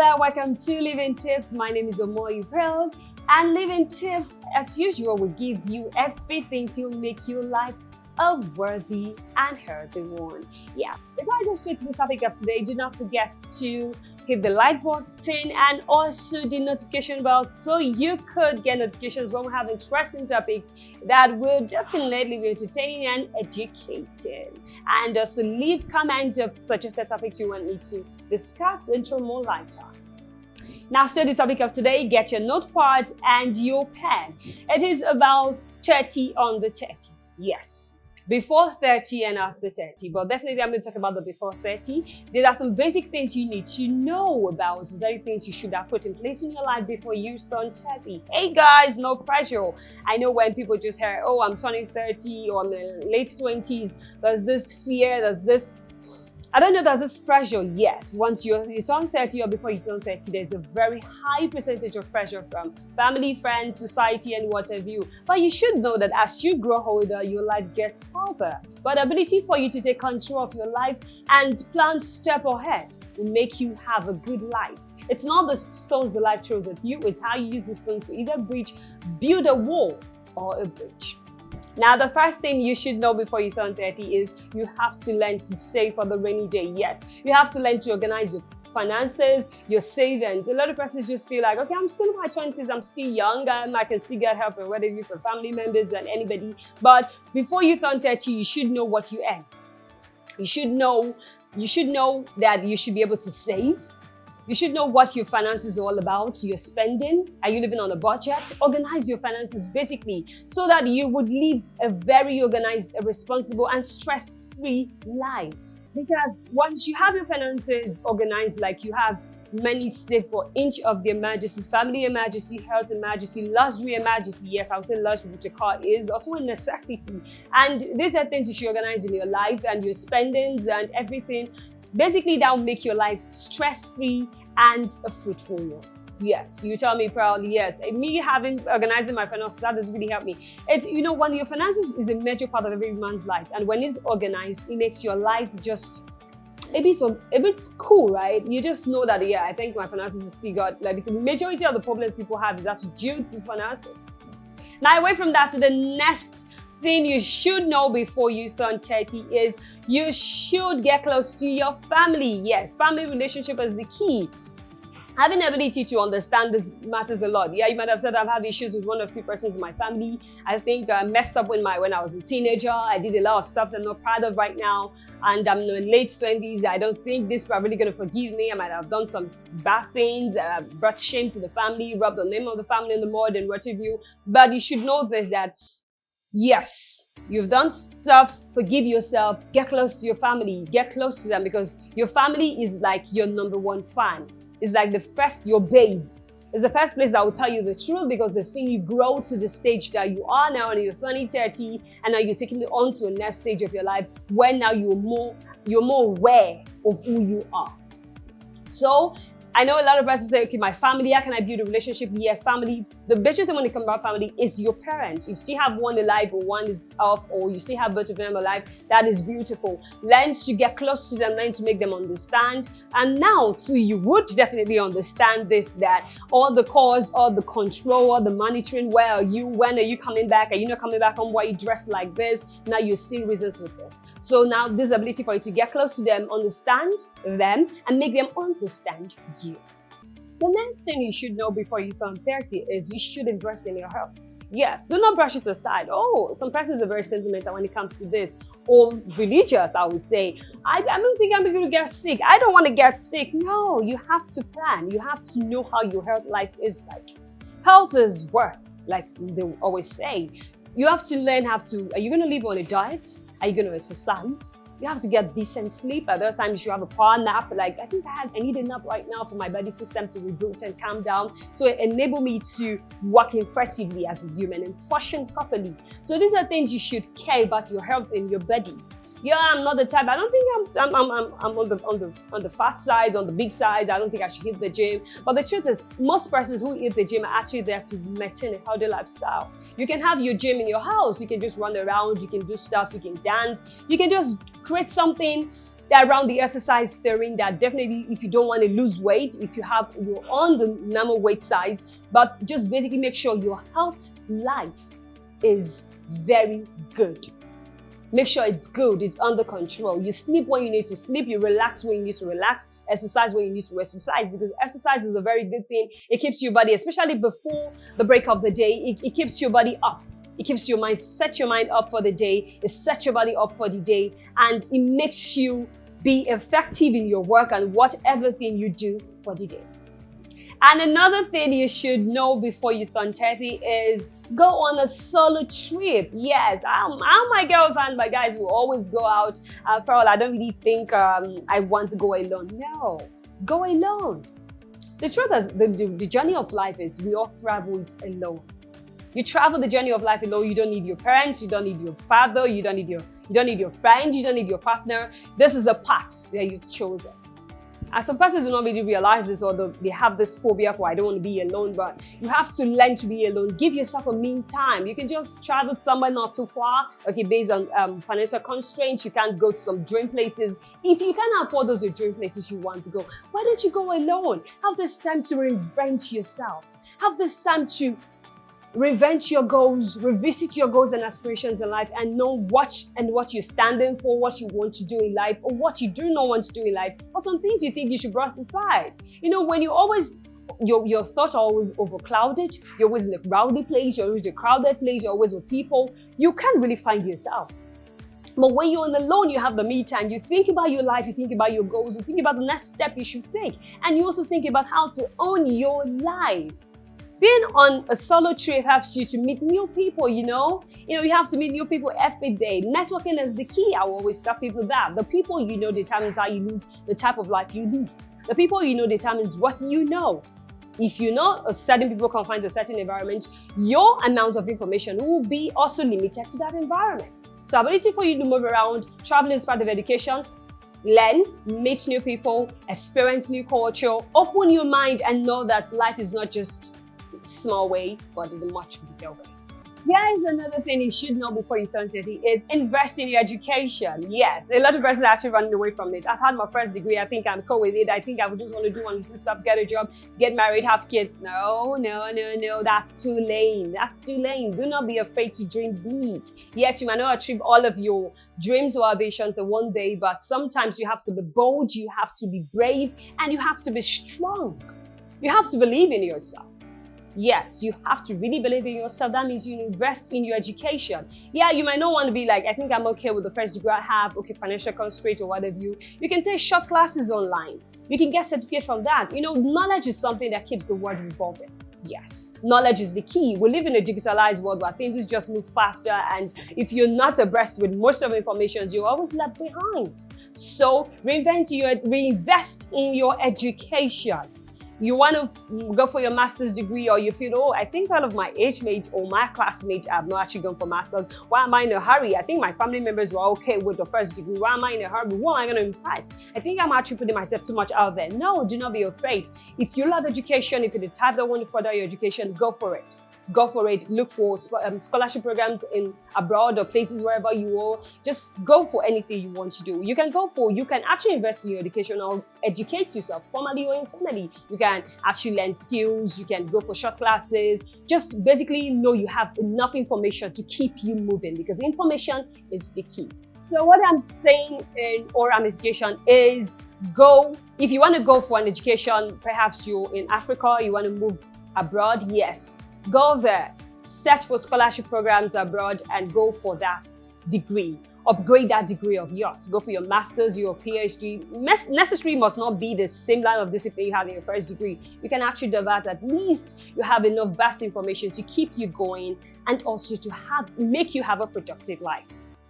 there, welcome to Living Tips. My name is Omoy Pearl, and Living Tips, as usual, will give you everything to make your life a worthy and healthy one. Yeah, before I go straight to the topic of today, do not forget to hit the like button and also the notification bell so you could get notifications when we have interesting topics that will definitely be entertaining and educating. And also leave comments of suggested topics you want me to discuss and throw more light on. Now, to the topic of today, get your notepad and your pen. It is about 30 under 30. Yes. Before 30 and after 30, but definitely I'm going to talk about the before 30. There are some basic things you need to know about, some things you should have put in place in your life before you turn 30. Hey guys, no pressure. I know when people just hear, oh, I'm turning 30 or I'm in late 20s, there's this fear, there's this pressure. Yes, once you turn 30 or before you turn 30, there's a very high percentage of pressure from family, friends, society, and what have you. But you should know that as you grow older, your life gets harder. But the ability for you to take control of your life and plan step ahead will make you have a good life. It's not the stones the life throws at you, it's how you use the stones to either build a wall or a bridge. Now, the first thing you should know before you turn 30 is you have to learn to save for the rainy day. Yes, you have to learn to organize your finances, your savings. A lot of persons just feel like, okay, I'm still in my 20s, I'm still young, I can still get help, whether it be from family members and anybody. But before you turn 30, you should know what you earn. You should know that you should be able to save. You should know what your finances are all about, your spending. Are you living on a budget? Organize your finances basically so that you would live a very organized, responsible, and stress-free life. Because once you have your finances organized, like you have money saved for each of the emergencies, family emergency, health emergency, luxury emergency. Yes, I would say luxury, which a car is also a necessity. And these are things you should organize in your life and your spendings and everything. Basically, that will make your life stress-free and a fruitful one. Yes, you tell me proudly, yes. Me organizing my finances, that does really help me. It's, when your finances is a major part of every man's life, and when it's organized, it makes your life just a bit cool, right? You just know that, yeah, I think my finances is figured. Like, the majority of the problems people have is actually due to finances. Now, away from that, to the next thing you should know before you turn 30 is you should get close to your family. Yes, family relationship is the key. Having the ability to understand this matters a lot. Yeah, you might have said I've had issues with one or two persons in my family. I think I messed up when I was a teenager. I did a lot of stuff I'm not proud of right now. And I'm in my late 20s. I don't think this is probably going to forgive me. I might have done some bad things, brought shame to the family, rubbed the name of the family in the mud and what have you. But you should know this, that yes, you've done stuff, forgive yourself, get close to your family, get close to them, because your family is like your number one fan. It's like your base. It's the first place that will tell you the truth, because they've seen you grow to the stage that you are now, and you're 20, 30, and now you're taking it on to a next stage of your life where now you're more aware of who you are. So, I know a lot of persons say, okay, my family, how can I build a relationship? Yes, family. The biggest thing when it comes about family is your parents. You still have one alive or one is off, or you still have both of them alive. That is beautiful. Learn to get close to them, learn to make them understand. And now, too, you would definitely understand this, that all the cause, all the control, all the monitoring, where are you, when are you coming back? Are you not coming back home? Why are you dressed like this? Now you see reasons with this. So now this ability for you to get close to them, understand them, and make them understand you. The next thing you should know before you turn 30 is you should invest in your health. Yes, do not brush it aside. Oh, some persons are very sentimental when it comes to this, or religious, I would say. I don't think I'm going to get sick. I don't want to get sick. No, you have to plan. You have to know how your health life is like. Health is worth, like they always say. You have to learn are you going to live on a diet? Are you going to exercise? You have to get decent sleep. At other times, you should have a power nap. Like, I think I need a nap right now for my body system to reboot and calm down. So it enables me to work effectively as a human and function properly. So these are things you should care about your health and your body. Yeah, I'm not the type. I don't think I'm on the fat side, on the big size. I don't think I should hit the gym. But the truth is, most persons who hit the gym are actually there to maintain a healthy lifestyle. You can have your gym in your house. You can just run around. You can do stuff. You can dance. You can just create something They're around the exercise theory that definitely if you don't want to lose weight, if you're on the normal weight size, but just basically make sure your health life is very good. Make sure it's good, it's under control. You sleep when you need to sleep, you relax when you need to relax, exercise when you need to exercise, because exercise is a very good thing. It keeps your body, especially before the break of the day, it keeps your body up. It keeps your mind, set your mind up for the day, it sets your body up for the day, and it makes you be effective in your work and whatever thing you do for the day. And another thing you should know before you turn 30 is go on a solo trip. Yes, all my girls and my guys will always go out. Pearl, I don't really think I want to go alone. No, go alone. The truth is, the journey of life is we all travel it alone. You travel the journey of life alone. You don't need your parents, you don't need your father, you don't need your friend, you don't need your partner. This is the path that you've chosen. And some persons do not really realize this, or they have this phobia for I don't want to be alone, but you have to learn to be alone. Give yourself a mean time. You can just travel somewhere not too far. Okay, based on financial constraints, you can't go to some dream places. If you can't afford those dream places you want to go, why don't you go alone? Have this time to reinvent yourself. Have this time to reinvent your goals, revisit your goals and aspirations in life, and know what you're standing for, what you want to do in life, or what you do not want to do in life, or some things you think you should brush aside. You know, when you always, your thoughts are always overclouded, you're always in a rowdy place, you're always in a crowded place, you're always with people, you can't really find yourself. But when you're alone, you have the me time. You think about your life, you think about your goals, you think about the next step you should take, and you also think about how to own your life. Being on a solo trip helps you to meet new people, you know? You have to meet new people every day. Networking is the key. I will always tell people that. The people you know determines how you live, the type of life you live. The people you know determines what you know. If you know certain people confined to a certain environment, your amount of information will be also limited to that environment. So ability for you to move around, traveling is part of education. Learn, meet new people, experience new culture, open your mind, and know that life is not just small way, but it's a much bigger way. Here is another thing you should know before you turn 30 is invest in your education. Yes, a lot of persons are actually running away from it. I've had my first degree. I think I'm cool with it. I think I would just want to do one stuff, get a job, get married, have kids. No. That's too lame. That's too lame. Do not be afraid to dream big. Yes, you might not achieve all of your dreams or ambitions in one day, but sometimes you have to be bold, you have to be brave, and you have to be strong. You have to believe in yourself. Yes, you have to really believe in yourself. That means you invest in your education. Yeah, you might not want to be like, I think I'm okay with the first degree I have, okay, financial constraint or whatever. You can take short classes online. You can get certificate from that. Knowledge is something that keeps the world revolving. Yes, knowledge is the key. We live in a digitalized world where things just move faster, and if you're not abreast with most of the information, you're always left behind. So reinvest in your education. You want to go for your master's degree, or you feel, I think all of my age mates or my classmates have not actually gone for master's. Why am I in a hurry? I think my family members were okay with the first degree. Why am I in a hurry? Who am I going to impress? I think I'm actually putting myself too much out there. No, do not be afraid. If you love education, if you're the type that want to further your education, go for it. Go for it. Look for scholarship programs in abroad or places wherever you are. Just go for anything you want to do. You can actually invest in your education or educate yourself formally or informally. You can actually learn skills. You can go for short classes. Just basically know you have enough information to keep you moving, because information is the key. So what I'm saying in ORAM education is if you want to go for an education, perhaps you're in Africa, you want to move abroad, yes. Go there, search for scholarship programs abroad and go for that degree. Upgrade that degree of yours. Go for your master's, your PhD. Necessary must not be the same line of discipline you have in your first degree. You can actually do that. At least you have enough vast information to keep you going and also to make you have a productive life.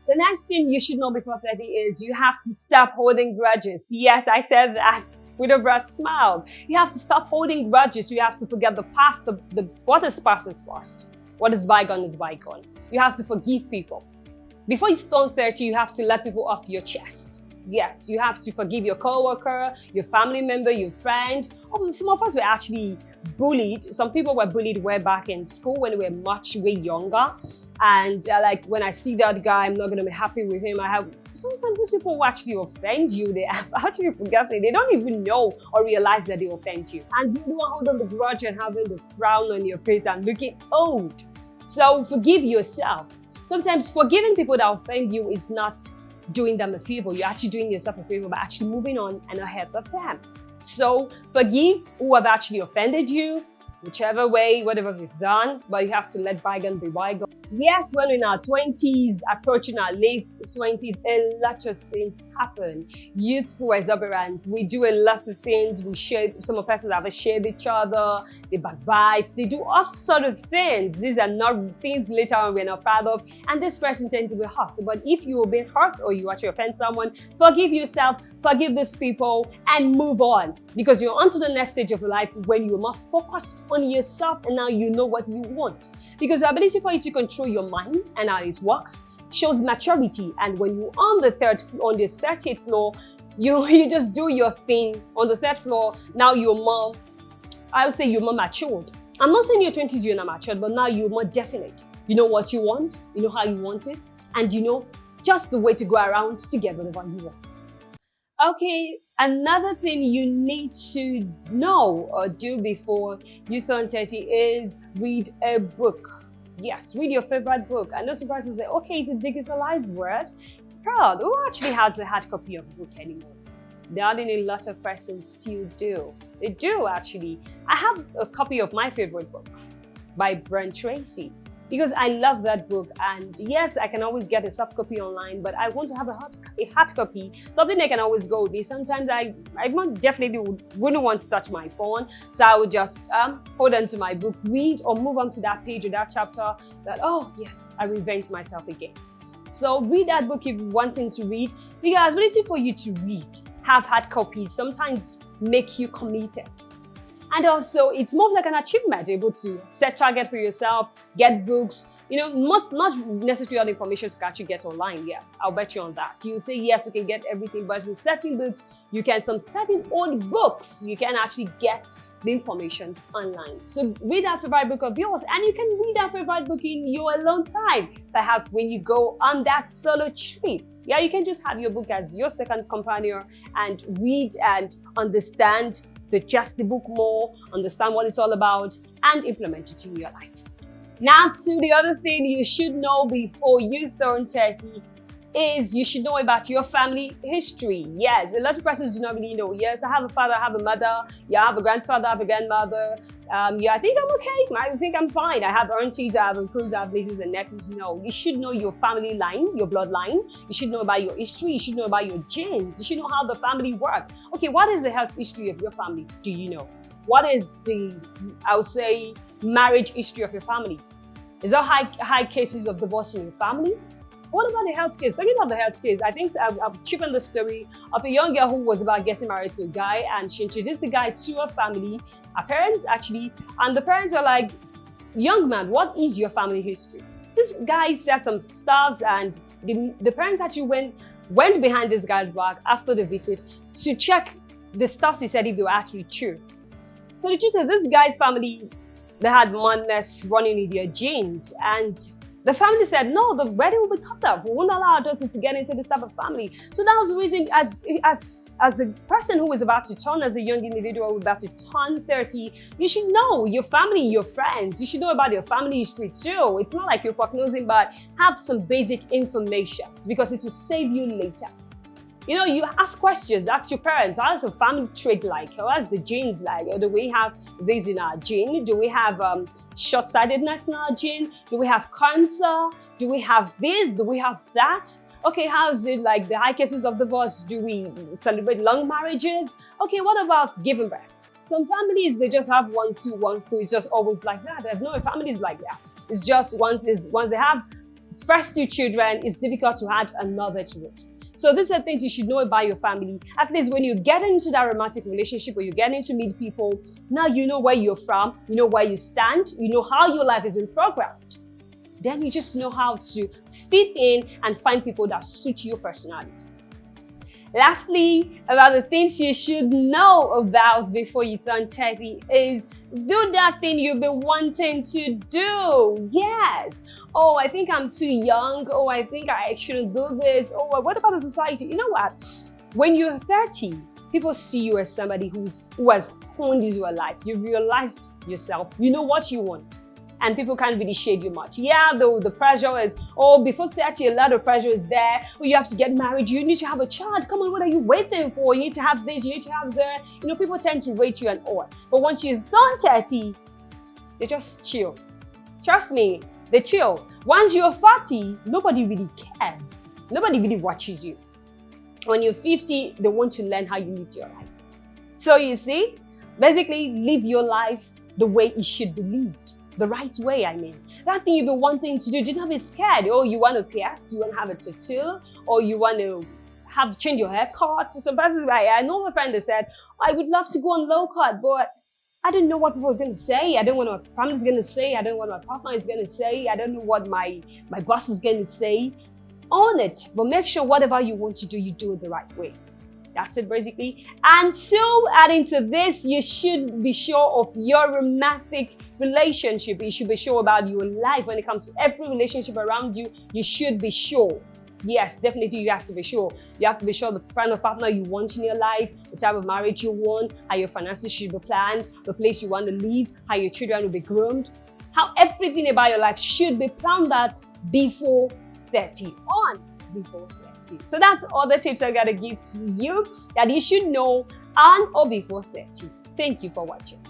The next thing you should know before 30 is you have to stop holding grudges. Yes, I said that with a broad smile. You have to stop holding grudges. You have to forget the past. What is past is past. What is bygone is bygone. You have to forgive people. Before you turn 30, you have to let people off your chest. Yes, you have to forgive your coworker, your family member, your friend. Some of us were actually bullied. Some people were bullied way back in school when we were way younger. And like when I see that guy, I'm not going to be happy with him. Sometimes these people will actually offend you. They have actually forgotten. They don't even know or realize that they offend you. And you don't hold on the grudge and having the frown on your face and looking old. So forgive yourself. Sometimes forgiving people that offend you is not doing them a favor. You're actually doing yourself a favor by actually moving on and ahead of them. So forgive who have actually offended you, whichever way, whatever we've done, but you have to let bygone be bygone. Yes, when we're in our 20s, approaching our late 20s, a lot of things happen. Youthful exuberance. We do a lot of things. We share, some of us have shared each other, they backbite, they do all sort of things. These are not things later on we're not proud of, and this person tends to be hurt. But if you have been hurt or you actually offend someone, forgive yourself, forgive these people, and move on. Because you're on to the next stage of life when you're more focused on yourself and now you know what you want. Because the ability for you to control your mind and how it works shows maturity. And when you're on the 30th floor, you just do your thing. On the third floor, now you're more, I would say you're more matured. I'm not saying in your 20s you're not matured, but now you're more definite. You know what you want, you know how you want it, and you know just the way to go around to get whatever you want. Okay, another thing you need to know or do before you turn 30 is read a book. Yes, read your favorite book. I know some persons say, okay, it's a digitalized word. Girl, who actually has a hard copy of a book anymore? Darling, a lot of persons still do. They do, actually. I have a copy of my favorite book by Brent Tracy, because I love that book. And yes, I can always get a soft copy online, but I want to have a hard copy, something I can always go with me. Sometimes I definitely wouldn't want to touch my phone, so I would just hold on to my book, read, or move on to that page or that chapter that, oh yes, I reinvent myself again. So read that book if you're wanting to read, because the ability for you to read, have hard copies, sometimes make you committed. And also, it's more like an achievement, able to set target for yourself, get books, not necessarily all the information you can actually get online. Yes, I'll bet you on that. You say, yes, you can get everything, but with certain books, some certain old books, you can actually get the information online. So read that favorite book of yours, and you can read that favorite book in your alone time. Perhaps when you go on that solo trip. Yeah, you can just have your book as your second companion and read and understand, digest the book more, understand what it's all about, and implement it in your life. Now to the other thing you should know before you turn 30 is you should know about your family history. Yes, a lot of persons do not really know. Yes, I have a father, I have a mother, yeah, I have a grandfather, I have a grandmother. Yeah, I think I'm okay. I think I'm fine. I have aunties, I have uncles, I have nieces and nephews. No, you should know your family line, your bloodline. You should know about your history. You should know about your genes. You should know how the family works. Okay, what is the health history of your family? Do you know? What is the, I would say, marriage history of your family? Is there high cases of divorce in your family? What about the health case? Talking about the health case, I think I've chipped the story of a young girl who was about getting married to a guy, and she introduced the guy to her family, her parents actually, and the parents were like, young man, what is your family history? This guy said some stuff, and the parents actually went behind this guy's back after the visit to check the stuff he said if they were actually true. So the truth is, this guy's family, they had madness running in their genes, and the family said, no, the wedding will be cut off. We won't allow our daughter to get into this type of family. So that was the reason, as a person who is about to turn, as a young individual who is about to turn 30, you should know your family, your friends. You should know about your family history too. It's not like you're prognosing, but have some basic information because it will save you later. You ask questions, ask your parents, how is the family trait like? How is the genes like? Or do we have this in our gene? Do we have short-sightedness in our gene? Do we have cancer? Do we have this? Do we have that? Okay, how is it like the high cases of divorce? Do we celebrate long marriages? Okay, what about giving birth? Some families, they just have 1, 2, 1, 2. It's just always like that. There's no families like that. It's just once they have first 2 children, it's difficult to add another to it. So these are things you should know about your family. At least when you get into that romantic relationship or you get into meet people, now you know where you're from, you know where you stand, you know how your life is been programmed. Then you just know how to fit in and find people that suit your personality. Lastly, about the things you should know about before you turn 30 is do that thing you've been wanting to do. Yes. Oh, I think I'm too young. Oh, I think I shouldn't do this. Oh, what about the society? You know what? When you're 30, people see you as somebody who has honed your life. You've realized yourself. You know what you want. And people can't really shade you much. Yeah, though the pressure is, oh, before 30, a lot of pressure is there. Oh, you have to get married. You need to have a child. Come on, what are you waiting for? You need to have this, you need to have that. You know, people tend to rate you and all. But once you turn 30, they just chill. Trust me, they chill. Once you're 40, nobody really cares. Nobody really watches you. When you're 50, they want to learn how you live your life. So you see, basically live your life the way it should be lived. The right way, I mean. That thing you've been wanting to do not be scared. Oh, you want to pierce, you want to have a tattoo, or you want to change your haircut. Some persons, I know a friend that said, I would love to go on low cut, but I don't know what people are going to say. I don't know what my family is going to say. I don't know what my partner is going to say. I don't know what my boss is going to say. Own it, but make sure whatever you want to do, you do it the right way. That's it basically. And to add into this, you should be sure of your romantic relationship. You should be sure about your life. When it comes to every relationship around you, you should be sure. Yes, definitely you have to be sure. You have to be sure the kind of partner you want in your life, the type of marriage you want, how your finances should be planned, the place you want to live, how your children will be groomed, how everything about your life should be planned out before 30 on before 30. So that's all the tips I gotta give to you that you should know on or before 30. Thank you for watching.